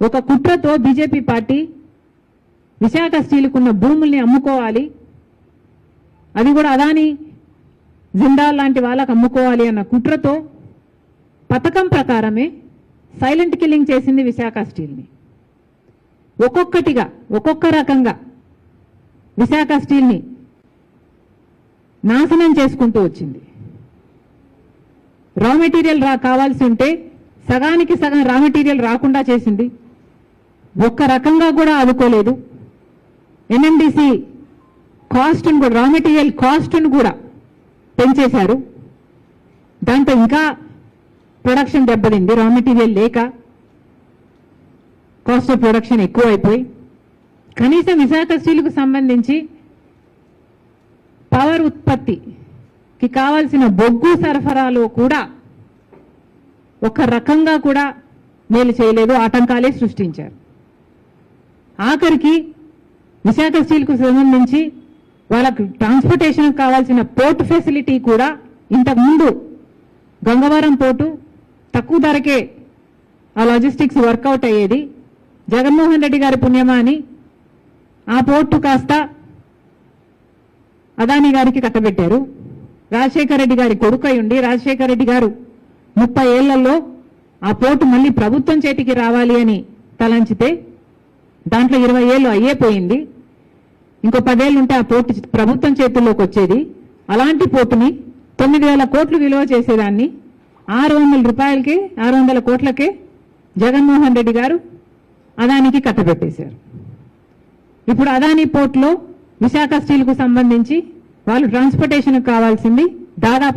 ఒక కుట్రతో BJP party Visakha స్టీల్కున్న భూముల్ని అమ్ముకోవాలి, అది కూడా అదాని జిందాల్ లాంటి వాళ్ళకు అమ్ముకోవాలి అన్న కుట్రతో పథకం ప్రకారమే సైలెంట్ కిల్లింగ్ చేసింది విశాఖ స్టీల్ని. ఒక్కొక్కటిగా ఒక్కొక్క రకంగా విశాఖ స్టీల్ని నాశనం చేసుకుంటూ వచ్చింది. రా మెటీరియల్ కావాల్సి ఉంటే సగానికి సగం రా మెటీరియల్ రాకుండా చేసింది. ఒక్క రకంగా కూడా ఆదుకోలేదు. ఎన్ఎండిసి కాస్ట్ను కూడా, రా మెటీరియల్ కాస్ట్ను కూడా పెంచేశారు. దాంతో ఇంకా ప్రొడక్షన్ దెబ్బతింది. రా మెటీరియల్ లేక కాస్ట్ ఆఫ్ ప్రొడక్షన్ ఎక్కువైపోయి కనీసం విశాఖ స్టీల్కు సంబంధించి పవర్ ఉత్పత్తికి కావాల్సిన బొగ్గు సరఫరాలో కూడా ఒక రకంగా కూడా మేలు చేయలేదు, ఆటంకాలే సృష్టించారు. ఆఖరికి విశాఖ స్టీల్కు సంబంధించి వాళ్ళకు ట్రాన్స్పోర్టేషన్ కావాల్సిన పోర్ట్ ఫెసిలిటీ కూడా ఇంతకుముందు గంగవరం పోర్టు తక్కువ ధరకే ఆ లాజిస్టిక్స్ వర్కౌట్ అయ్యేది. జగన్మోహన్ రెడ్డి గారి పుణ్యమా అని ఆ పోర్టు కాస్త అదాని గారికి కట్టబెట్టారు. రాజశేఖర రెడ్డి గారి కొడుకై ఉండి రాజశేఖర రెడ్డి గారు 30 ఏళ్లలో ఆ పోర్టు మళ్ళీ ప్రభుత్వం చేతికి రావాలి అని తలంచితే దాంట్లో 20 ఏళ్ళు అయ్యేపోయింది. ఇంకో 10 ఏళ్ళు ఉంటే ఆ పోర్టు ప్రభుత్వం చేతుల్లోకి వచ్చేది. అలాంటి పోర్టుని 9,000 కోట్లు విలువ చేసేదాన్ని 600 కోట్లకే జగన్మోహన్ రెడ్డి గారు అదానికి కట్టబెట్టేశారు. ఇప్పుడు అదాని పోర్టులో విశాఖ స్టీల్కు సంబంధించి వాళ్ళు ట్రాన్స్పోర్టేషన్ కావాల్సింది దాదాపు